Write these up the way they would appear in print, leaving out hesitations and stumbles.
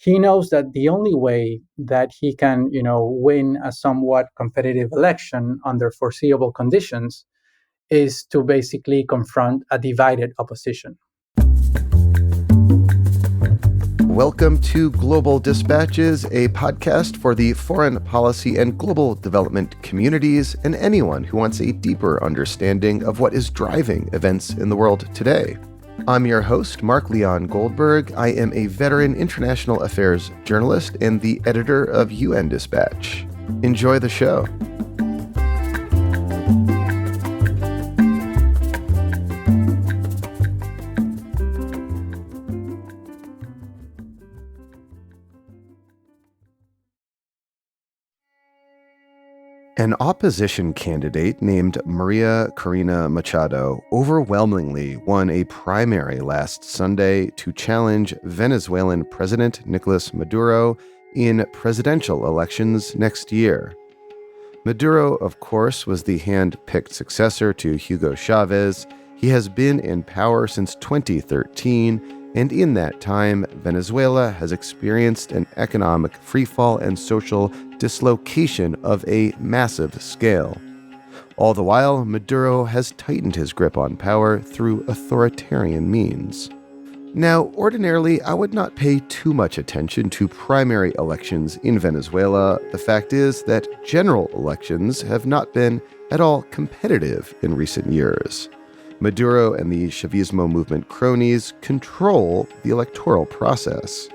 he knows that the only way that he can, win a somewhat competitive election under foreseeable conditions is to basically confront a divided opposition. Welcome to Global Dispatches, a podcast for the foreign policy and global development communities and anyone who wants a deeper understanding of what is driving events in the world today. I'm your host, Mark Leon Goldberg. I am a veteran international affairs journalist and the editor of UN Dispatch. Enjoy the show. An opposition candidate named María Corina Machado overwhelmingly won a primary last Sunday to challenge Venezuelan President Nicholas Maduro in presidential elections next year. Maduro, of course, was the hand-picked successor to Hugo Chavez. He has been in power since 2013, and in that time, Venezuela has experienced an economic freefall and social dislocation of a massive scale. All the while, Maduro has tightened his grip on power through authoritarian means. Now, ordinarily, I would not pay too much attention to primary elections in Venezuela. The fact is that general elections have not been at all competitive in recent years. Maduro and the Chavismo movement cronies control the electoral process.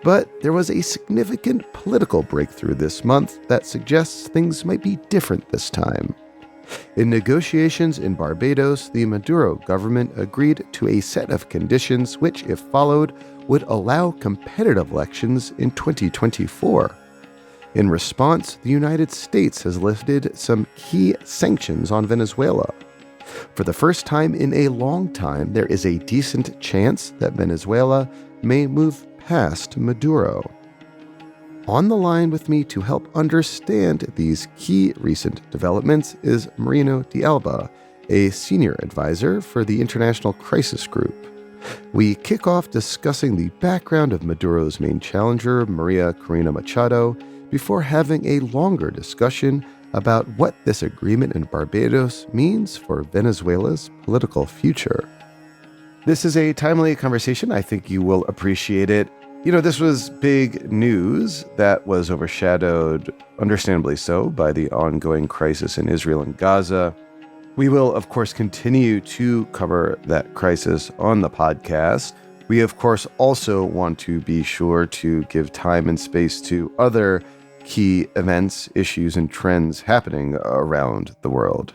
But there was a significant political breakthrough this month that suggests things might be different this time. In negotiations in Barbados, the Maduro government agreed to a set of conditions which, if followed, would allow competitive elections in 2024. In response, the United States has lifted some key sanctions on Venezuela. For the first time in a long time, there is a decent chance that Venezuela may move past Maduro. On the line with me to help understand these key recent developments is Marino de Alba, a senior advisor for the International Crisis Group. We kick off discussing the background of Maduro's main challenger, María Corina Machado, before having a longer discussion about what this agreement in Barbados means for Venezuela's political future. This is a timely conversation. I think you will appreciate it. This was big news that was overshadowed, understandably so, by the ongoing crisis in Israel and Gaza. We will, of course, continue to cover that crisis on the podcast. We, of course, also want to be sure to give time and space to other key events, issues, and trends happening around the world.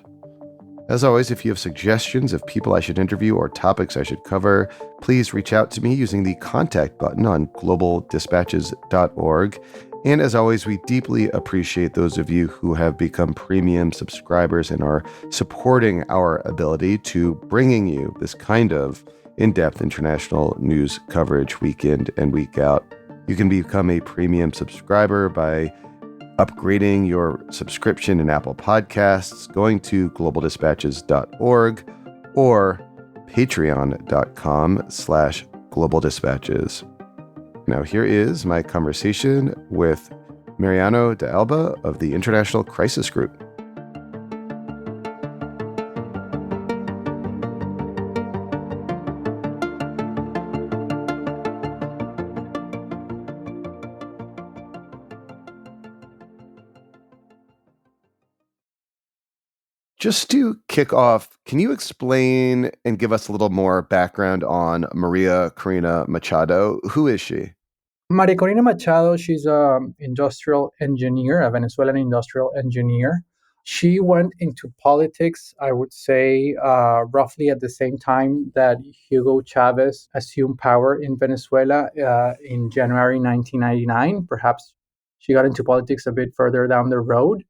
As always, if you have suggestions of people I should interview or topics I should cover, please reach out to me using the contact button on globaldispatches.org. And as always, we deeply appreciate those of you who have become premium subscribers and are supporting our ability to bringing you this kind of in-depth international news coverage week in and week out. You can become a premium subscriber by upgrading your subscription in Apple Podcasts, going to globaldispatches.org, or patreon.com/globaldispatches. Now here is my conversation with Mariano de Alba of the International Crisis Group. Just to kick off, can you explain and give us a little more background on María Corina Machado? Who is she? María Corina Machado, she's an industrial engineer, a Venezuelan industrial engineer. She went into politics, I would say, roughly at the same time that Hugo Chavez assumed power in Venezuela in January 1999. Perhaps she got into politics a bit further down the road.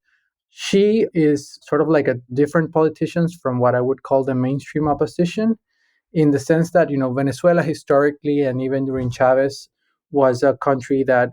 She is sort of like a different politician from what I would call the mainstream opposition, in the sense that, Venezuela historically and even during Chavez was a country that,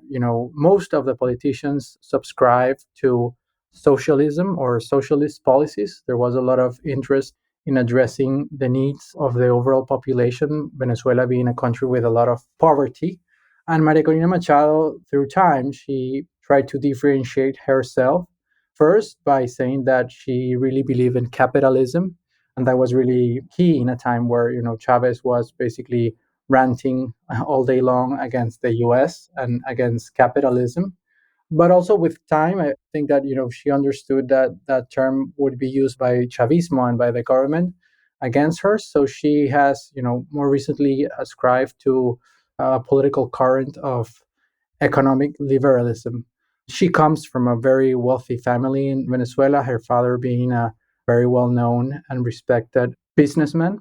most of the politicians subscribe to socialism or socialist policies. There was a lot of interest in addressing the needs of the overall population, Venezuela being a country with a lot of poverty. And Maria Corina Machado, through time, she tried to differentiate herself first by saying that she really believed in capitalism. And that was really key in a time where, Chavez was basically ranting all day long against the US and against capitalism. But also with time, I think that she understood that that term would be used by Chavismo and by the government against her. So she has, more recently ascribed to a political current of economic liberalism. She comes from a very wealthy family in Venezuela, her father being a very well known and respected businessman.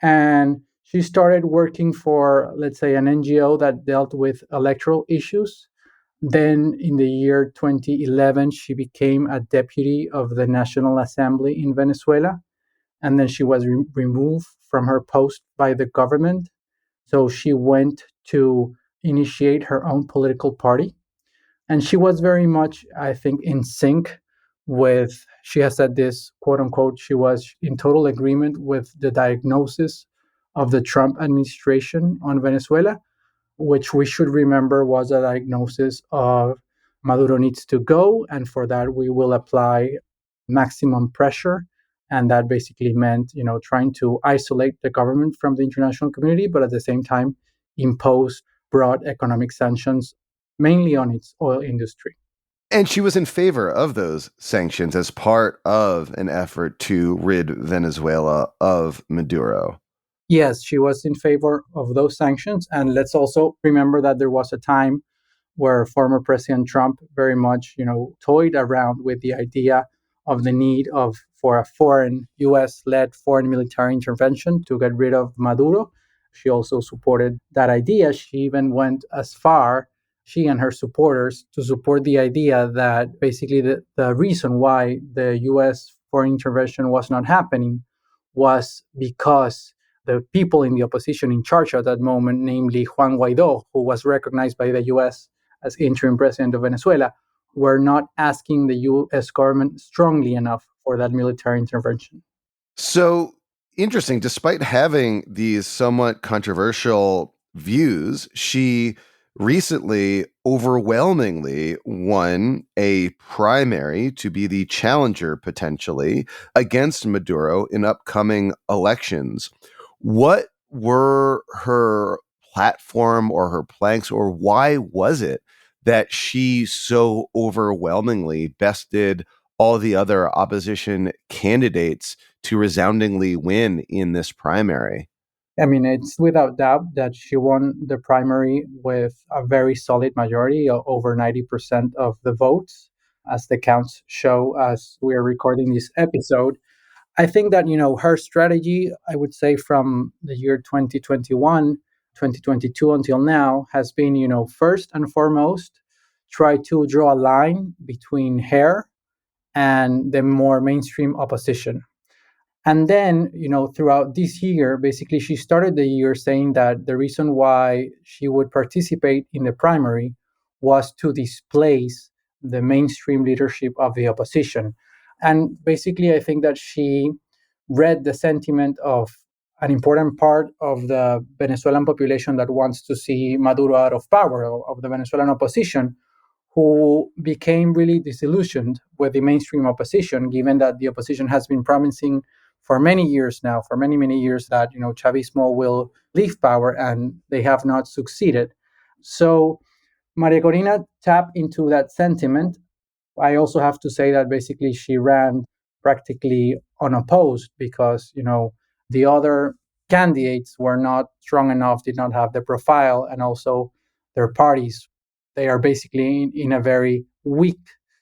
And she started working for, let's say, an NGO that dealt with electoral issues. Then in the year 2011, she became a deputy of the National Assembly in Venezuela. And then she was removed from her post by the government. So she went to initiate her own political party. And she was very much, I think, in sync with, she has said this, quote unquote, she was in total agreement with the diagnosis of the Trump administration on Venezuela, which we should remember was a diagnosis of Maduro needs to go, and for that we will apply maximum pressure. And that basically meant, trying to isolate the government from the international community, but at the same time impose broad economic sanctions, mainly on its oil industry. And she was in favor of those sanctions as part of an effort to rid Venezuela of Maduro. Yes, she was in favor of those sanctions. And let's also remember that there was a time where former President Trump very much, toyed around with the idea of the need of for a foreign US-led foreign military intervention to get rid of Maduro. She also supported that idea. She even went as far, she and her supporters, to support the idea that basically the reason why the US foreign intervention was not happening was because the people in the opposition in charge at that moment, namely Juan Guaido, who was recognized by the US as interim president of Venezuela, were not asking the US government strongly enough for that military intervention. So interesting. Despite having these somewhat controversial views, she recently overwhelmingly won a primary to be the challenger potentially against Maduro in upcoming elections. What were her platform or her planks, or why was it that she so overwhelmingly bested all the other opposition candidates to resoundingly win in this primary? I mean, it's without doubt that she won the primary with a very solid majority, over 90% of the votes, as the counts show as we're recording this episode. I think that, her strategy, I would say from the year 2021, 2022 until now, has been, first and foremost, try to draw a line between her and the more mainstream opposition. And then, throughout this year, basically, she started the year saying that the reason why she would participate in the primary was to displace the mainstream leadership of the opposition. And basically, I think that she read the sentiment of an important part of the Venezuelan population that wants to see Maduro out of power, of the Venezuelan opposition, who became really disillusioned with the mainstream opposition, given that the opposition has been promising for many years now, for many, many years, that Chavismo will leave power, and they have not succeeded. So Maria Corina tapped into that sentiment. I also have to say that basically she ran practically unopposed because, the other candidates were not strong enough, did not have the profile, and also their parties, they are basically in a very weak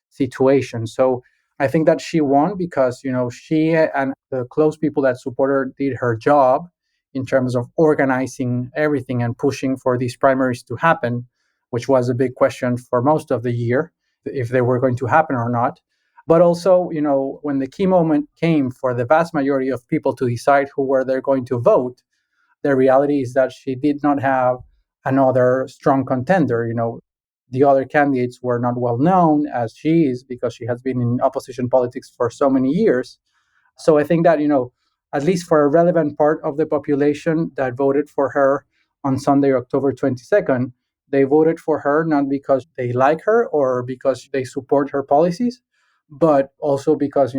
situation. So I think that she won because, she and the close people that support her did her job in terms of organizing everything and pushing for these primaries to happen, which was a big question for most of the year, if they were going to happen or not. But also, when the key moment came for the vast majority of people to decide who were they going to vote, the reality is that she did not have another strong contender. The other candidates were not well known as she is because she has been in opposition politics for so many years. So I think that, at least for a relevant part of the population that voted for her on Sunday, October 22nd, They voted for her not because they like her or because they support her policies, but also because,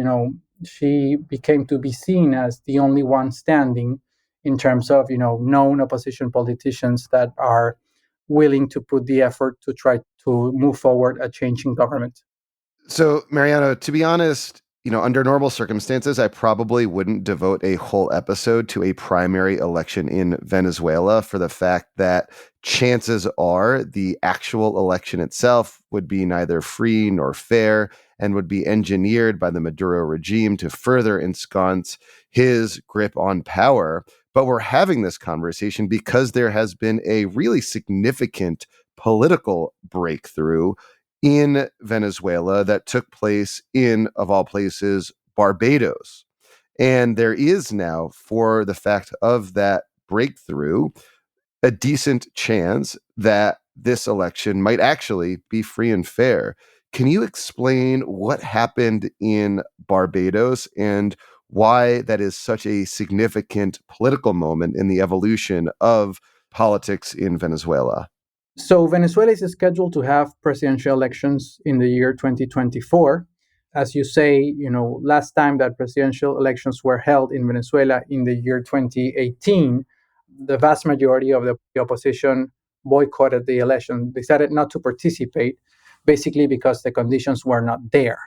she became to be seen as the only one standing in terms of, known opposition politicians that are willing to put the effort to try to move forward a changing government. So, Mariano, to be honest, under normal circumstances, I probably wouldn't devote a whole episode to a primary election in Venezuela for the fact that chances are the actual election itself would be neither free nor fair and would be engineered by the Maduro regime to further ensconce his grip on power. But we're having this conversation because there has been a really significant political breakthrough in Venezuela that took place in, of all places, Barbados. And there is now, for the fact of that breakthrough, a decent chance that this election might actually be free and fair. Can you explain what happened in Barbados and why that is such a significant political moment in the evolution of politics in Venezuela? So Venezuela is scheduled to have presidential elections in the year 2024. As you say, last time that presidential elections were held in Venezuela in the year 2018, the vast majority of the opposition boycotted the election, decided not to participate, basically because the conditions were not there.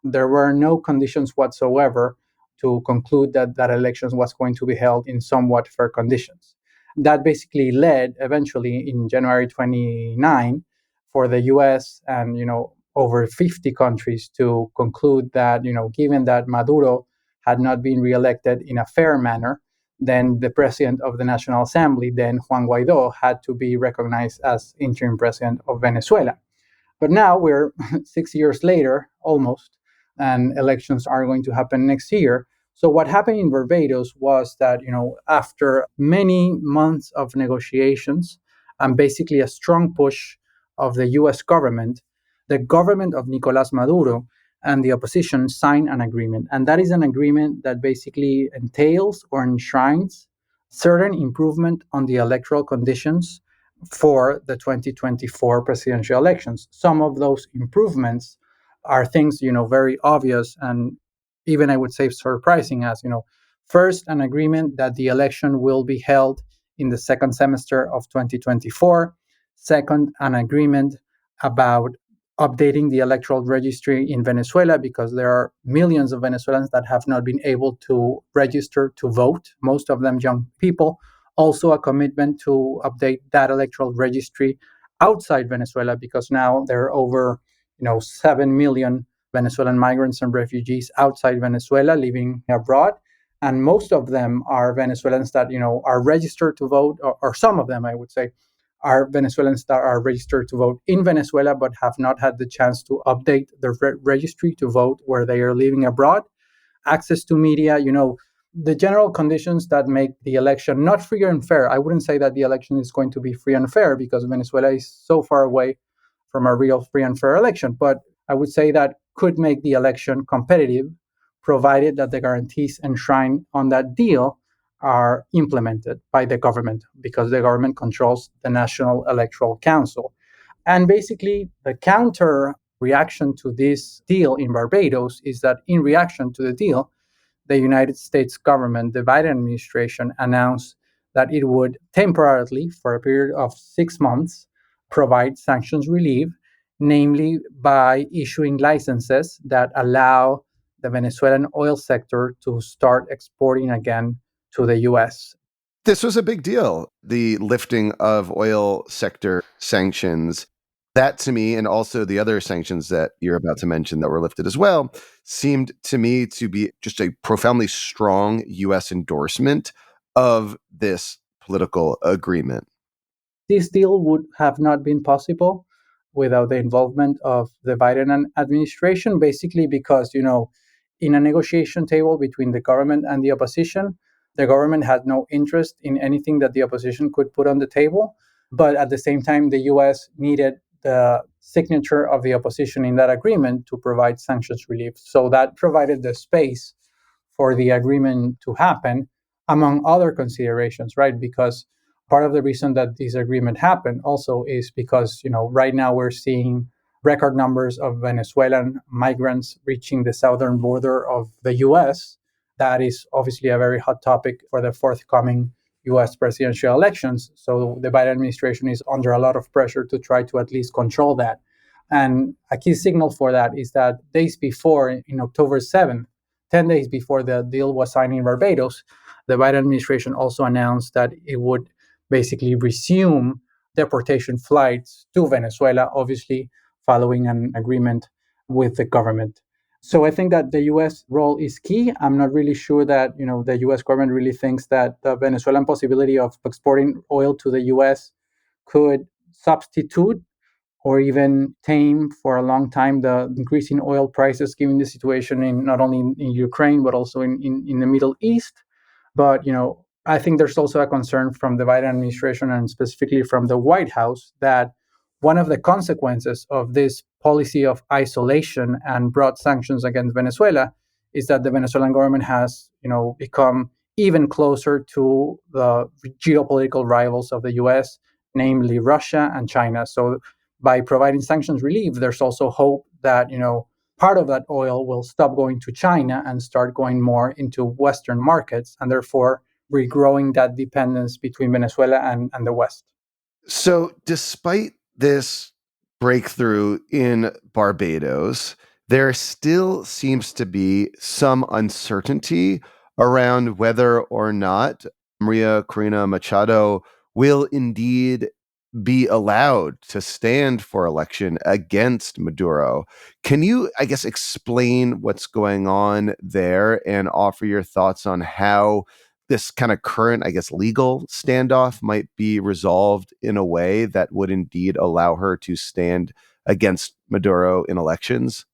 There were no conditions whatsoever to conclude that that election was going to be held in somewhat fair conditions. That basically led eventually in January 29 for the US and over 50 countries to conclude that given that Maduro had not been reelected in a fair manner, then the president of the National Assembly, then Juan Guaido, had to be recognized as interim president of Venezuela. But now we're 6 years later, almost, and elections are going to happen next year. So what happened in Barbados was that, after many months of negotiations and basically a strong push of the US government, the government of Nicolas Maduro and the opposition signed an agreement. And that is an agreement that basically entails or enshrines certain improvement on the electoral conditions for the 2024 presidential elections. Some of those improvements are things, very obvious and even I would say surprising as, first, an agreement that the election will be held in the second semester of 2024. Second, an agreement about updating the electoral registry in Venezuela because there are millions of Venezuelans that have not been able to register to vote, most of them young people. Also, a commitment to update that electoral registry outside Venezuela because now there are over 7 million Venezuelan migrants and refugees outside Venezuela living abroad. And most of them are Venezuelans that are registered to vote, or some of them, I would say, are Venezuelans that are registered to vote in Venezuela but have not had the chance to update their registry to vote where they are living abroad. Access to media, the general conditions that make the election not free and fair. I wouldn't say that the election is going to be free and fair because Venezuela is so far away from a real free and fair election. But I would say that could make the election competitive, provided that the guarantees enshrined on that deal are implemented by the government because the government controls the National Electoral Council. And basically, the counter reaction to this deal in Barbados is that in reaction to the deal, the United States government, the Biden administration, announced that it would temporarily, for a period of 6 months, provide sanctions relief, namely by issuing licenses that allow the Venezuelan oil sector to start exporting again to the US. This was a big deal, the lifting of oil sector sanctions. That to me, and also the other sanctions that you're about to mention that were lifted as well, seemed to me to be just a profoundly strong US endorsement of this political agreement. This deal would have not been possible without the involvement of the Biden administration, basically because, in a negotiation table between the government and the opposition, the government had no interest in anything that the opposition could put on the table. But at the same time, the US needed the signature of the opposition in that agreement to provide sanctions relief. So that provided the space for the agreement to happen, among other considerations, right? Because Part of the reason that this agreement happened also is because, right now we're seeing record numbers of Venezuelan migrants reaching the southern border of the US. That is obviously a very hot topic for the forthcoming US presidential elections. So the Biden administration is under a lot of pressure to try to at least control that. And a key signal for that is that days before, in October 7th, 10 days before the deal was signed in Barbados, the Biden administration also announced that it would basically resume deportation flights to Venezuela, obviously following an agreement with the government. So I think that the U.S. role is key. I'm not really sure that the U.S. government really thinks that the Venezuelan possibility of exporting oil to the U.S. could substitute or even tame for a long time the increasing oil prices, given the situation in not only in Ukraine but also in the Middle East. But I think there's also a concern from the Biden administration and specifically from the White House that one of the consequences of this policy of isolation and broad sanctions against Venezuela is that the Venezuelan government has, become even closer to the geopolitical rivals of the U.S., namely Russia and China. So by providing sanctions relief, there's also hope that part of that oil will stop going to China and start going more into Western markets, and therefore regrowing that dependence between Venezuela and the West. So, despite this breakthrough in Barbados, there still seems to be some uncertainty around whether or not Maria Corina Machado will indeed be allowed to stand for election against Maduro. Can you, I guess, explain what's going on there and offer your thoughts on how this kind of current, I guess, legal standoff might be resolved in a way that would indeed allow her to stand against Maduro in elections?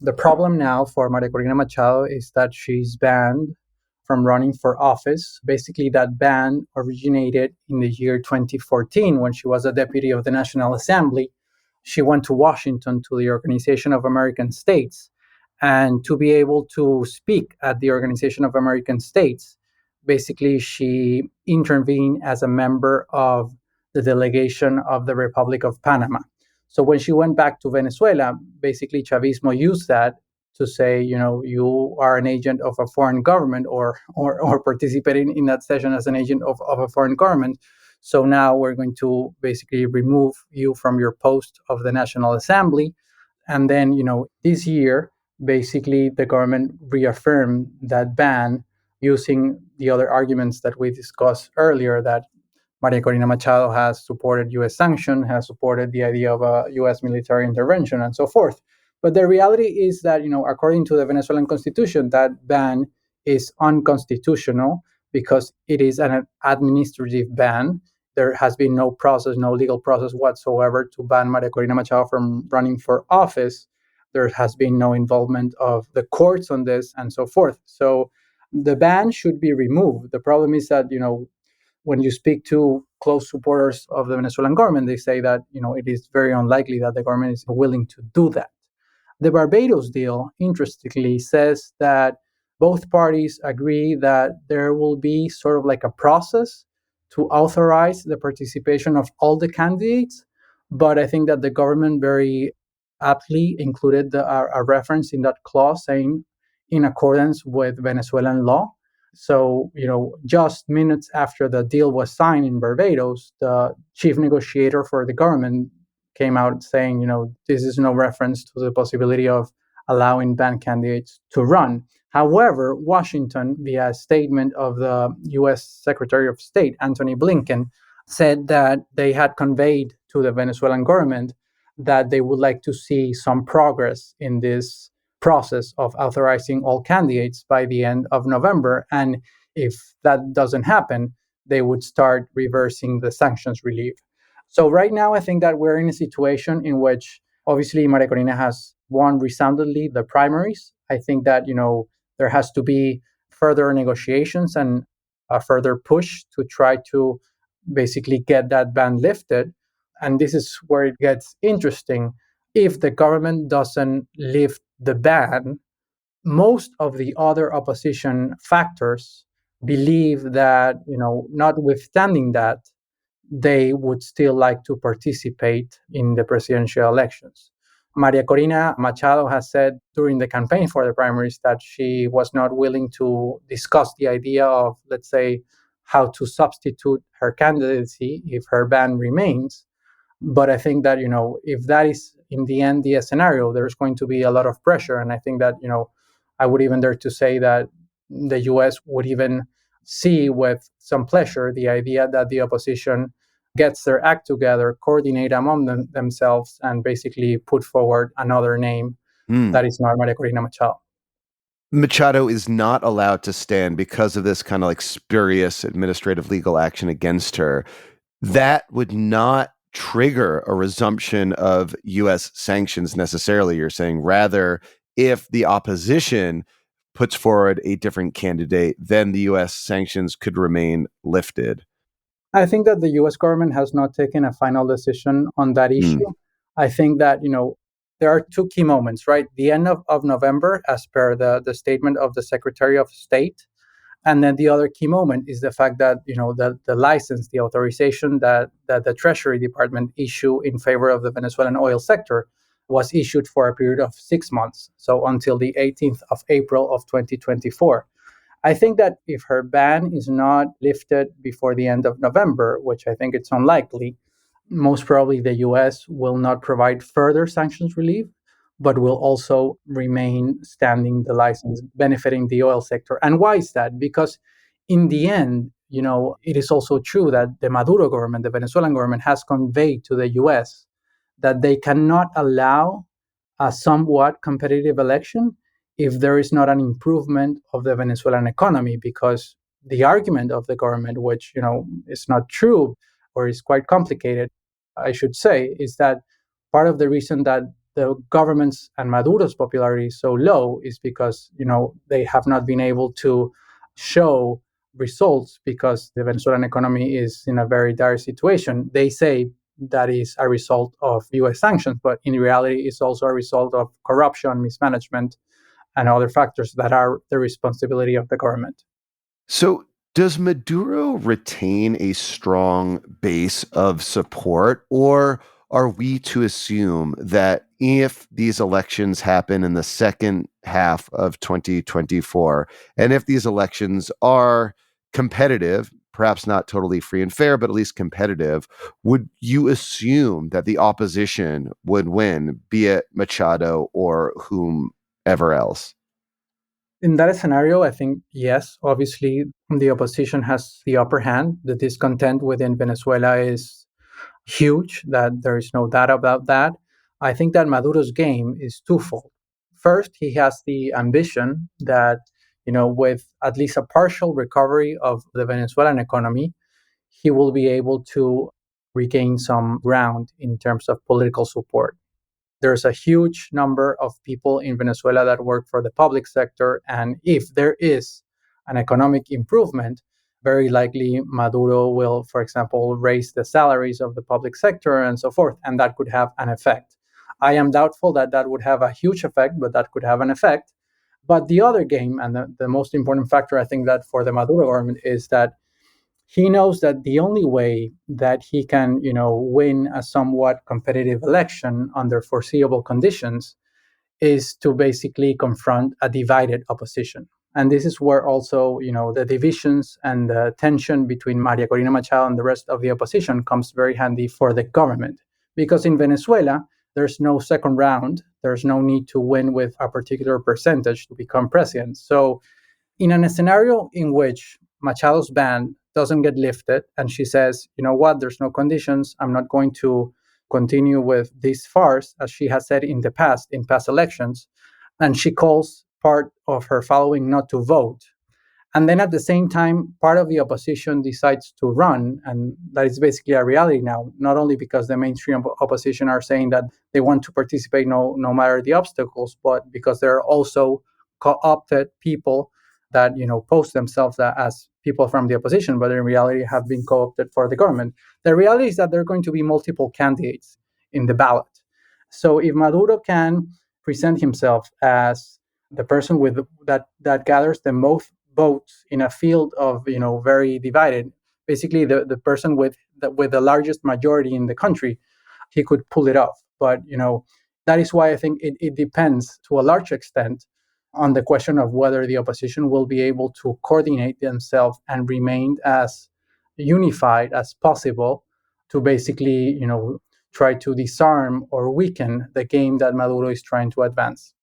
The problem now for Maria Corina Machado is that she's banned from running for office. Basically, that ban originated in the year 2014 when she was a deputy of the National Assembly. She went to Washington to the Organization of American States. And to be able to speak at the Organization of American States, basically, she intervened as a member of the delegation of the Republic of Panama. So when she went back to Venezuela, basically Chavismo used that to say, you are an agent of a foreign government or participating in that session as an agent of a foreign government. So now we're going to basically remove you from your post of the National Assembly. And then, this year, basically the government reaffirmed that ban using the other arguments that we discussed earlier, that Maria Corina Machado has supported U.S. sanction, has supported the idea of a U.S. military intervention, and so forth. But the reality is that, according to the Venezuelan constitution, that ban is unconstitutional because it is an administrative ban. There has been no process, no legal process whatsoever to ban Maria Corina Machado from running for office. There has been no involvement of the courts on this, and so forth. So the ban should be removed. The problem is that, when you speak to close supporters of the Venezuelan government, they say that it is very unlikely that the government is willing to do that. The Barbados deal, interestingly, says that both parties agree that there will be sort of like a process to authorize the participation of all the candidates. But I think that the government very aptly included a reference in that clause saying in accordance with Venezuelan law. So, just minutes after the deal was signed in Barbados, the chief negotiator for the government came out saying, this is no reference to the possibility of allowing banned candidates to run. However, Washington, via a statement of the U.S. Secretary of State, Antony Blinken, said that they had conveyed to the Venezuelan government that they would like to see some progress in this process of authorizing all candidates by the end of November. And if that doesn't happen, they would start reversing the sanctions relief. So right now, I think that we're in a situation in which obviously Maria Corina has won resoundingly the primaries. I think that, there has to be further negotiations and a further push to try to basically get that ban lifted. And this is where it gets interesting. If the government doesn't lift the ban, most of the other opposition factors believe that, notwithstanding that, they would still like to participate in the presidential elections. Maria Corina Machado has said during the campaign for the primaries that she was not willing to discuss the idea of, let's say, how to substitute her candidacy if her ban remains. But I think that, if that is in the end the scenario, there's going to be a lot of pressure. And I think that, I would even dare to say that the US would even see with some pleasure the idea that the opposition gets their act together, coordinate among themselves, and basically put forward another name Hmm. that is not Maria Corina Machado. Machado is not allowed to stand because of this kind of like spurious administrative legal action against her. That would not trigger a resumption of U.S. sanctions necessarily, you're saying. Rather, if the opposition puts forward a different candidate, then the U.S. sanctions could remain lifted. I think that the US government has not taken a final decision on that Hmm. issue. I think that, there are two key moments, right? The end of November, as per the statement of the Secretary of State. And then the other key moment is the fact that, the license, the authorization that the Treasury Department issued in favor of the Venezuelan oil sector was issued for a period of 6 months. So until the 18th of April of 2024. I think that if her ban is not lifted before the end of November, which I think it's unlikely, most probably the US will not provide further sanctions relief, but will also remain standing the license, benefiting the oil sector. And why is that? Because in the end, it is also true that the Maduro government, the Venezuelan government, has conveyed to the US that they cannot allow a somewhat competitive election if there is not an improvement of the Venezuelan economy, because the argument of the government, which is not true or is quite complicated, I should say, is that part of the reason that the government's and Maduro's popularity is so low is because they have not been able to show results because the Venezuelan economy is in a very dire situation. They say that is a result of US sanctions, but in reality, it's also a result of corruption, mismanagement, and other factors that are the responsibility of the government. So, does Maduro retain a strong base of support, or are we to assume that if these elections happen in the second half of 2024, and if these elections are competitive, perhaps not totally free and fair, but at least competitive, would you assume that the opposition would win, be it Machado or whomever else? In that scenario, I think, yes, obviously, the opposition has the upper hand. The discontent within Venezuela is huge, that there is no doubt about that. I think that Maduro's game is twofold. First, he has the ambition that, with at least a partial recovery of the Venezuelan economy, he will be able to regain some ground in terms of political support. There's a huge number of people in Venezuela that work for the public sector. And if there is an economic improvement, very likely Maduro will, for example, raise the salaries of the public sector and so forth. And that could have an effect. I am doubtful that that would have a huge effect, but that could have an effect. But the other game, and the most important factor, I think, that for the Maduro government is that he knows that the only way that he can, win a somewhat competitive election under foreseeable conditions is to basically confront a divided opposition. And this is where also, the divisions and the tension between Maria Corina Machado and the rest of the opposition comes very handy for the government. Because in Venezuela, there's no second round. There's no need to win with a particular percentage to become president. So in a scenario in which Machado's ban doesn't get lifted and she says, you know what, there's no conditions, I'm not going to continue with this farce, as she has said in the past, in past elections, and she calls part of her following not to vote, and then at the same time, part of the opposition decides to run. And that is basically a reality now, not only because the mainstream opposition are saying that they want to participate no matter the obstacles, but because there are also co-opted people that post themselves as people from the opposition, but in reality have been co-opted for the government. The reality is that there are going to be multiple candidates in the ballot. So if Maduro can present himself as the person with that gathers the most votes in a field of, very divided, basically the person with the largest majority in the country, he could pull it off. But that is why I think it depends to a large extent on the question of whether the opposition will be able to coordinate themselves and remain as unified as possible to basically, try to disarm or weaken the game that Maduro is trying to advance.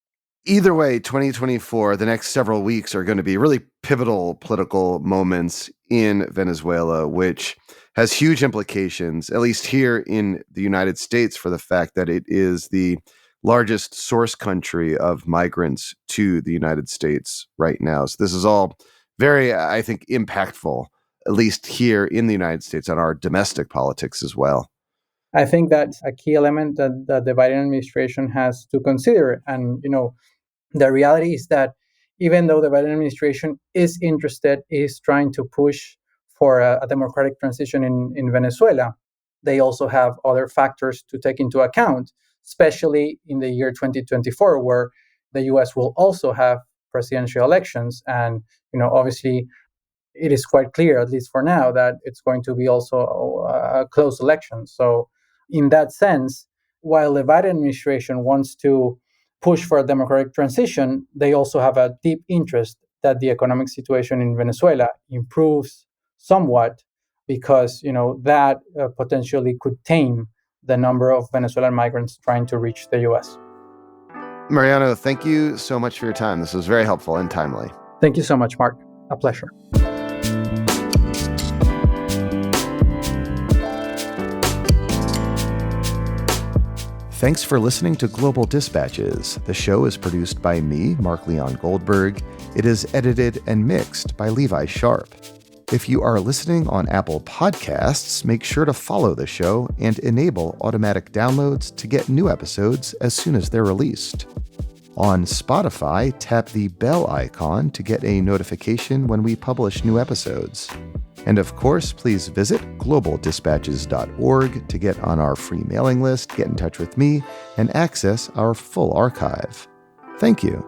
Either way, 2024, the next several weeks are going to be really pivotal political moments in Venezuela, which has huge implications, at least here in the United States, for the fact that it is the largest source country of migrants to the United States right now. So this is all very, I think, impactful, at least here in the United States, on our domestic politics as well. I think that's a key element that the Biden administration has to consider. And, the reality is that even though the Biden administration is trying to push for a democratic transition in Venezuela, they also have other factors to take into account, especially in the year 2024, where the U.S. will also have presidential elections. And, obviously, it is quite clear, at least for now, that it's going to be also a close election. So in that sense, while the Biden administration wants to push for a democratic transition, they also have a deep interest that the economic situation in Venezuela improves somewhat, because that potentially could tame the number of Venezuelan migrants trying to reach the U.S. Mariano, thank you so much for your time. This was very helpful and timely. Thank you so much, Mark. A pleasure. Thanks for listening to Global Dispatches. The show is produced by me, Mark Leon Goldberg. It is edited and mixed by Levi Sharp. If you are listening on Apple Podcasts, make sure to follow the show and enable automatic downloads to get new episodes as soon as they're released. On Spotify, tap the bell icon to get a notification when we publish new episodes. And of course, please visit globaldispatches.org to get on our free mailing list, get in touch with me, and access our full archive. Thank you.